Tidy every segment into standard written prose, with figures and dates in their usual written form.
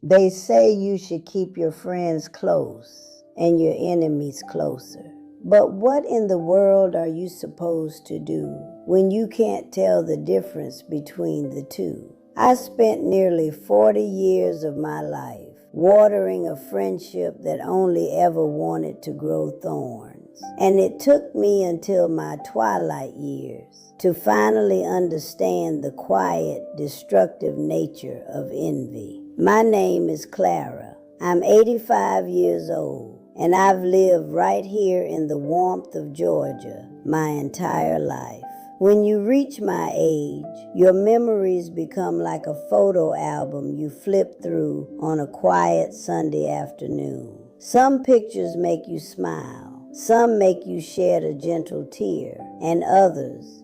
They say you should keep your friends close and your enemies closer. But what in the world are you supposed to do when you can't tell the difference between the two? I spent nearly 40 years of my life watering a friendship that only ever wanted to grow thorns. And it took me until my twilight years to finally understand the quiet, destructive nature of envy. My name is Clara. I'm 85 years old, and I've lived right here in the warmth of Georgia my entire life. When you reach my age, your memories become like a photo album you flip through on a quiet Sunday afternoon. Some pictures make you smile, some make you shed a gentle tear, and others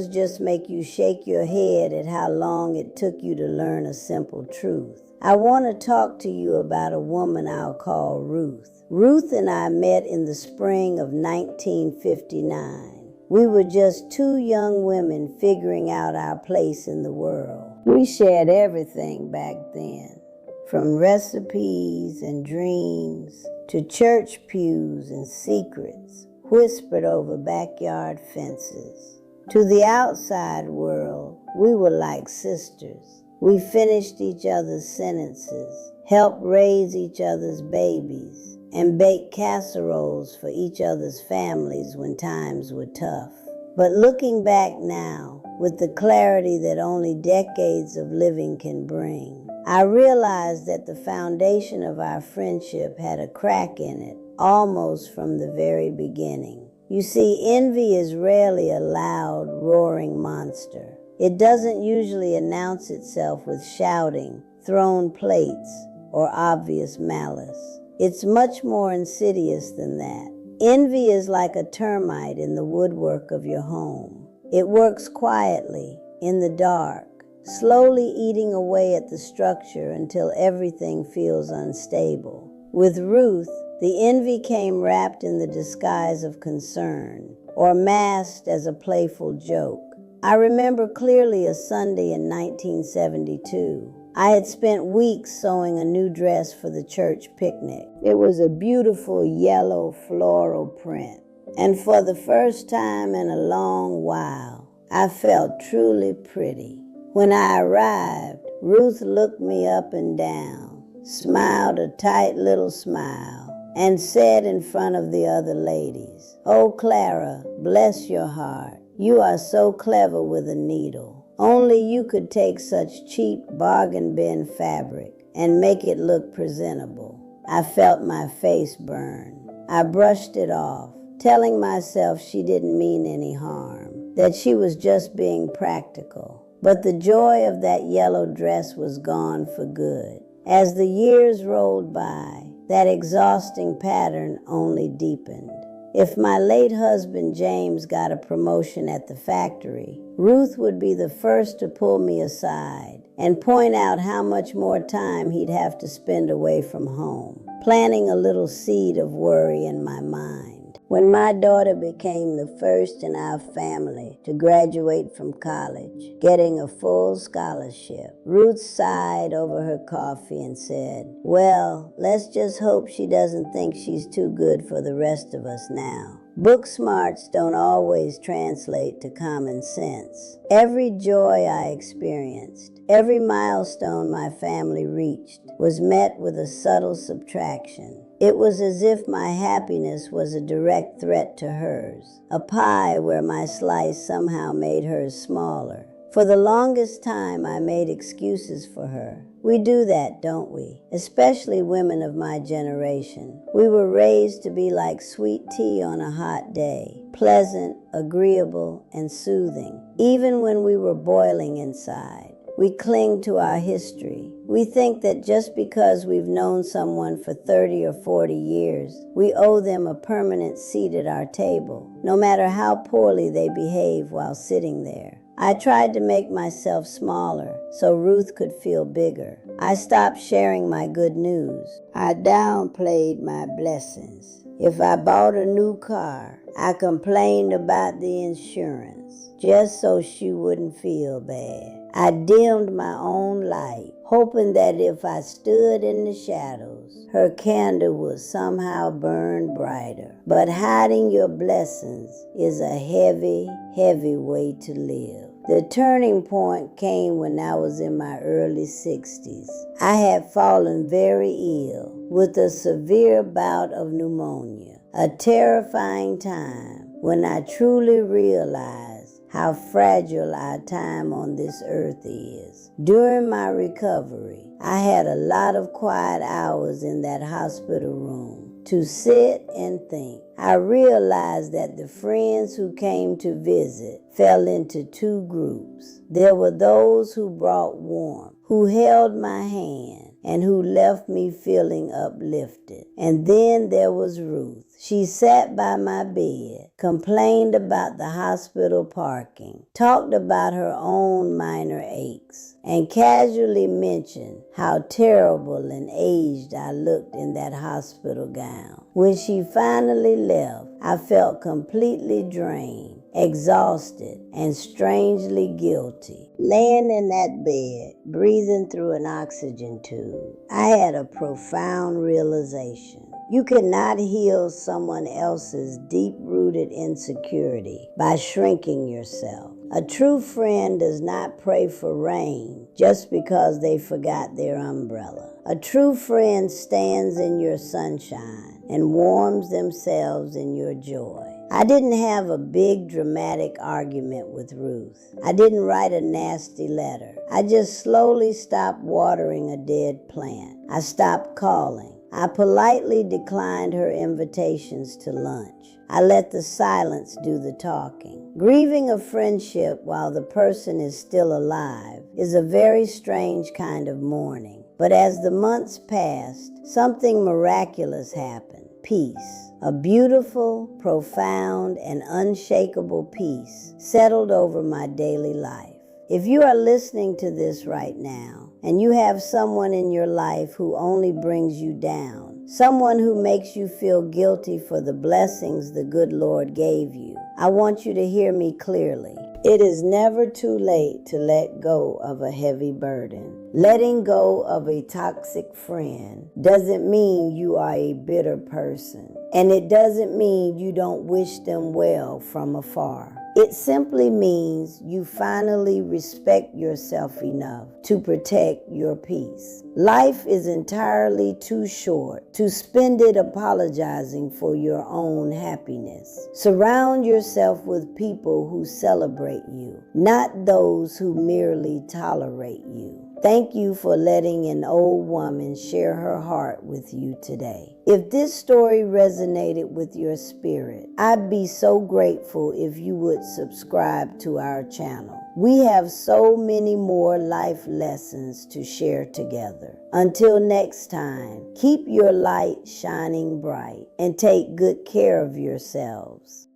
just make you shake your head at how long it took you to learn a simple truth. I want to talk to you about a woman I'll call Ruth. Ruth and I met in the spring of 1959. We were just two young women figuring out our place in the world. We shared everything back then, from recipes and dreams to church pews and secrets whispered over backyard fences. To the outside world, we were like sisters. We finished each other's sentences, helped raise each other's babies, and baked casseroles for each other's families when times were tough. But looking back now, with the clarity that only decades of living can bring, I realized that the foundation of our friendship had a crack in it, almost from the very beginning. You see, envy is rarely a loud, roaring monster. It doesn't usually announce itself with shouting, thrown plates, or obvious malice. It's much more insidious than that. Envy is like a termite in the woodwork of your home. It works quietly, in the dark, slowly eating away at the structure until everything feels unstable. With Ruth, the envy came wrapped in the disguise of concern, or masked as a playful joke. I remember clearly a Sunday in 1972. I had spent weeks sewing a new dress for the church picnic. It was a beautiful yellow floral print, and for the first time in a long while, I felt truly pretty. When I arrived, Ruth looked me up and down, smiled a tight little smile, and said in front of the other ladies, "Oh, Clara, bless your heart. You are so clever with a needle. Only you could take such cheap bargain bin fabric and make it look presentable." I felt my face burn. I brushed it off, telling myself she didn't mean any harm, that she was just being practical. But the joy of that yellow dress was gone for good. As the years rolled by, that exhausting pattern only deepened. If my late husband James got a promotion at the factory, Ruth would be the first to pull me aside and point out how much more time he'd have to spend away from home, planting a little seed of worry in my mind. When my daughter became the first in our family to graduate from college, getting a full scholarship, Ruth sighed over her coffee and said, "Well, let's just hope she doesn't think she's too good for the rest of us now." Book smarts don't always translate to common sense. Every joy I experienced, every milestone my family reached, was met with a subtle subtraction. It was as if my happiness was a direct threat to hers, a pie where my slice somehow made hers smaller. For the longest time, I made excuses for her. We do that, don't we? Especially women of my generation. We were raised to be like sweet tea on a hot day, pleasant, agreeable, and soothing, even when we were boiling inside. We cling to our history. We think that just because we've known someone for 30 or 40 years, we owe them a permanent seat at our table, no matter how poorly they behave while sitting there. I tried to make myself smaller so Ruth could feel bigger. I stopped sharing my good news. I downplayed my blessings. If I bought a new car, I complained about the insurance just so she wouldn't feel bad. I dimmed my own light, hoping that if I stood in the shadows, her candle would somehow burn brighter. But hiding your blessings is a heavy, heavy way to live. The turning point came when I was in my early 60s. I had fallen very ill with a severe bout of pneumonia, a terrifying time when I truly realized how fragile our time on this earth is. During my recovery, I had a lot of quiet hours in that hospital room to sit and think. I realized that the friends who came to visit fell into two groups. There were those who brought warmth, who held my hand, and who left me feeling uplifted. And then there was Ruth. She sat by my bed, complained about the hospital parking, talked about her own minor aches, and casually mentioned how terrible and aged I looked in that hospital gown. When she finally left, I felt completely drained, exhausted, and strangely guilty. Laying in that bed, breathing through an oxygen tube, I had a profound realization. You cannot heal someone else's deep-rooted insecurity by shrinking yourself. A true friend does not pray for rain just because they forgot their umbrella. A true friend stands in your sunshine and warms themselves in your joy. I didn't have a big dramatic argument with Ruth. I didn't write a nasty letter. I just slowly stopped watering a dead plant. I stopped calling. I politely declined her invitations to lunch. I let the silence do the talking. Grieving a friendship while the person is still alive is a very strange kind of mourning. But as the months passed, something miraculous happened. Peace. A beautiful, profound, and unshakable peace settled over my daily life. If you are listening to this right now, and you have someone in your life who only brings you down, someone who makes you feel guilty for the blessings the good Lord gave you, I want you to hear me clearly. It is never too late to let go of a heavy burden. Letting go of a toxic friend doesn't mean you are a bitter person, and it doesn't mean you don't wish them well from afar. It simply means you finally respect yourself enough to protect your peace. Life is entirely too short to spend it apologizing for your own happiness. Surround yourself with people who celebrate you, not those who merely tolerate you. Thank you for letting an old woman share her heart with you today. If this story resonated with your spirit, I'd be so grateful if you would subscribe to our channel. We have so many more life lessons to share together. Until next time, keep your light shining bright and take good care of yourselves.